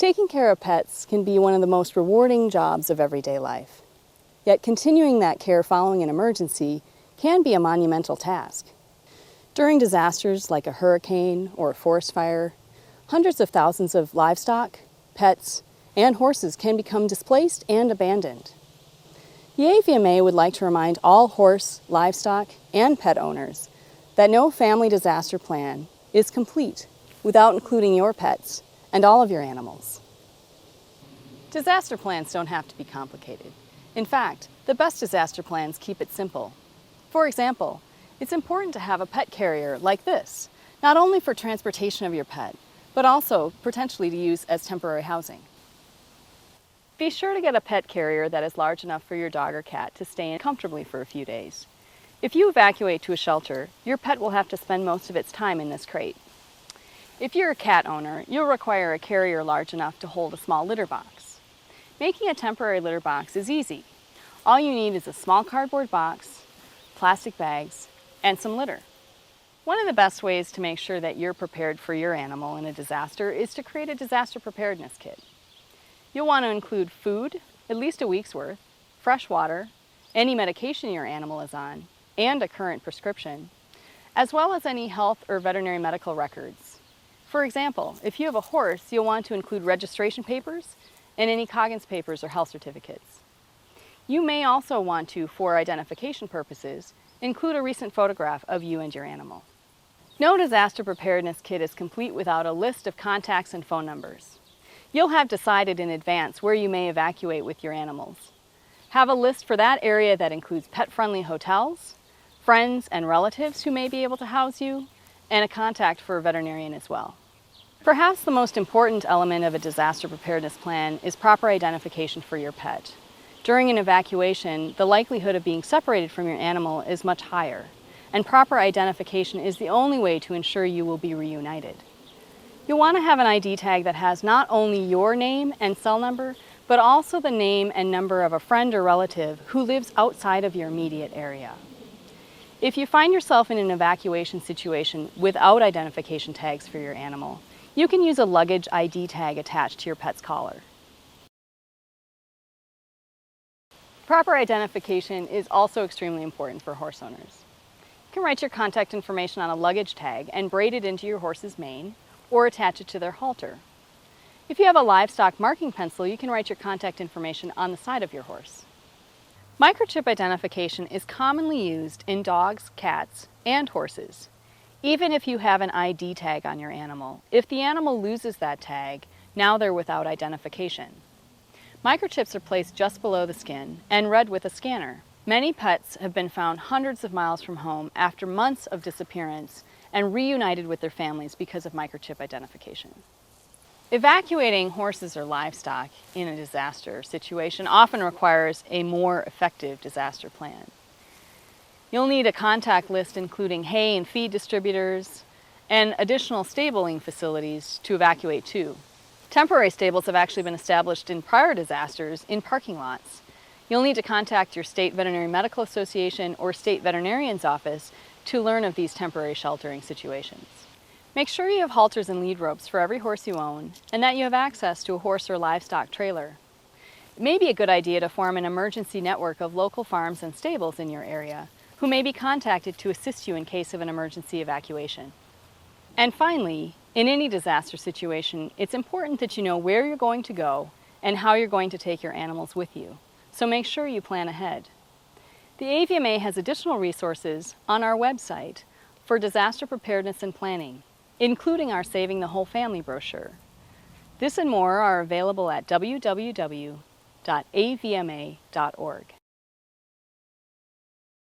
Taking care of pets can be one of the most rewarding jobs of everyday life. Yet continuing that care following an emergency can be a monumental task. During disasters like a hurricane or a forest fire, hundreds of thousands of livestock, pets, and horses can become displaced and abandoned. The AVMA would like to remind all horse, livestock, and pet owners that no family disaster plan is complete without including your pets and all of your animals. Disaster plans don't have to be complicated. In fact, the best disaster plans keep it simple. For example, it's important to have a pet carrier like this, not only for transportation of your pet, but also potentially to use as temporary housing. Be sure to get a pet carrier that is large enough for your dog or cat to stay in comfortably for a few days. If you evacuate to a shelter, your pet will have to spend most of its time in this crate. If you're a cat owner, you'll require a carrier large enough to hold a small litter box. Making a temporary litter box is easy. All you need is a small cardboard box, plastic bags, and some litter. One of the best ways to make sure that you're prepared for your animal in a disaster is to create a disaster preparedness kit. You'll want to include food, at least a week's worth, fresh water, any medication your animal is on, and a current prescription, as well as any health or veterinary medical records. For example, if you have a horse, you'll want to include registration papers and any Coggins papers or health certificates. You may also want to, for identification purposes, include a recent photograph of you and your animal. No disaster preparedness kit is complete without a list of contacts and phone numbers. You'll have decided in advance where you may evacuate with your animals. Have a list for that area that includes pet-friendly hotels, friends and relatives who may be able to house you, and a contact for a veterinarian as well. Perhaps the most important element of a disaster preparedness plan is proper identification for your pet. During an evacuation, the likelihood of being separated from your animal is much higher, and proper identification is the only way to ensure you will be reunited. You'll want to have an ID tag that has not only your name and cell number, but also the name and number of a friend or relative who lives outside of your immediate area. If you find yourself in an evacuation situation without identification tags for your animal, you can use a luggage ID tag attached to your pet's collar. Proper identification is also extremely important for horse owners. You can write your contact information on a luggage tag and braid it into your horse's mane, or attach it to their halter. If you have a livestock marking pencil, you can write your contact information on the side of your horse. Microchip identification is commonly used in dogs, cats, and horses. Even if you have an ID tag on your animal, if the animal loses that tag, now they're without identification. Microchips are placed just below the skin and read with a scanner. Many pets have been found hundreds of miles from home after months of disappearance and reunited with their families because of microchip identification. Evacuating horses or livestock in a disaster situation often requires a more effective disaster plan. You'll need a contact list including hay and feed distributors and additional stabling facilities to evacuate to. Temporary stables have actually been established in prior disasters in parking lots. You'll need to contact your state veterinary medical association or state veterinarian's office to learn of these temporary sheltering situations. Make sure you have halters and lead ropes for every horse you own and that you have access to a horse or livestock trailer. It may be a good idea to form an emergency network of local farms and stables in your area who may be contacted to assist you in case of an emergency evacuation. And finally, in any disaster situation, it's important that you know where you're going to go and how you're going to take your animals with you. So make sure you plan ahead. The AVMA has additional resources on our website for disaster preparedness and planning, including our Saving the Whole Family brochure. This and more are available at www.avma.org.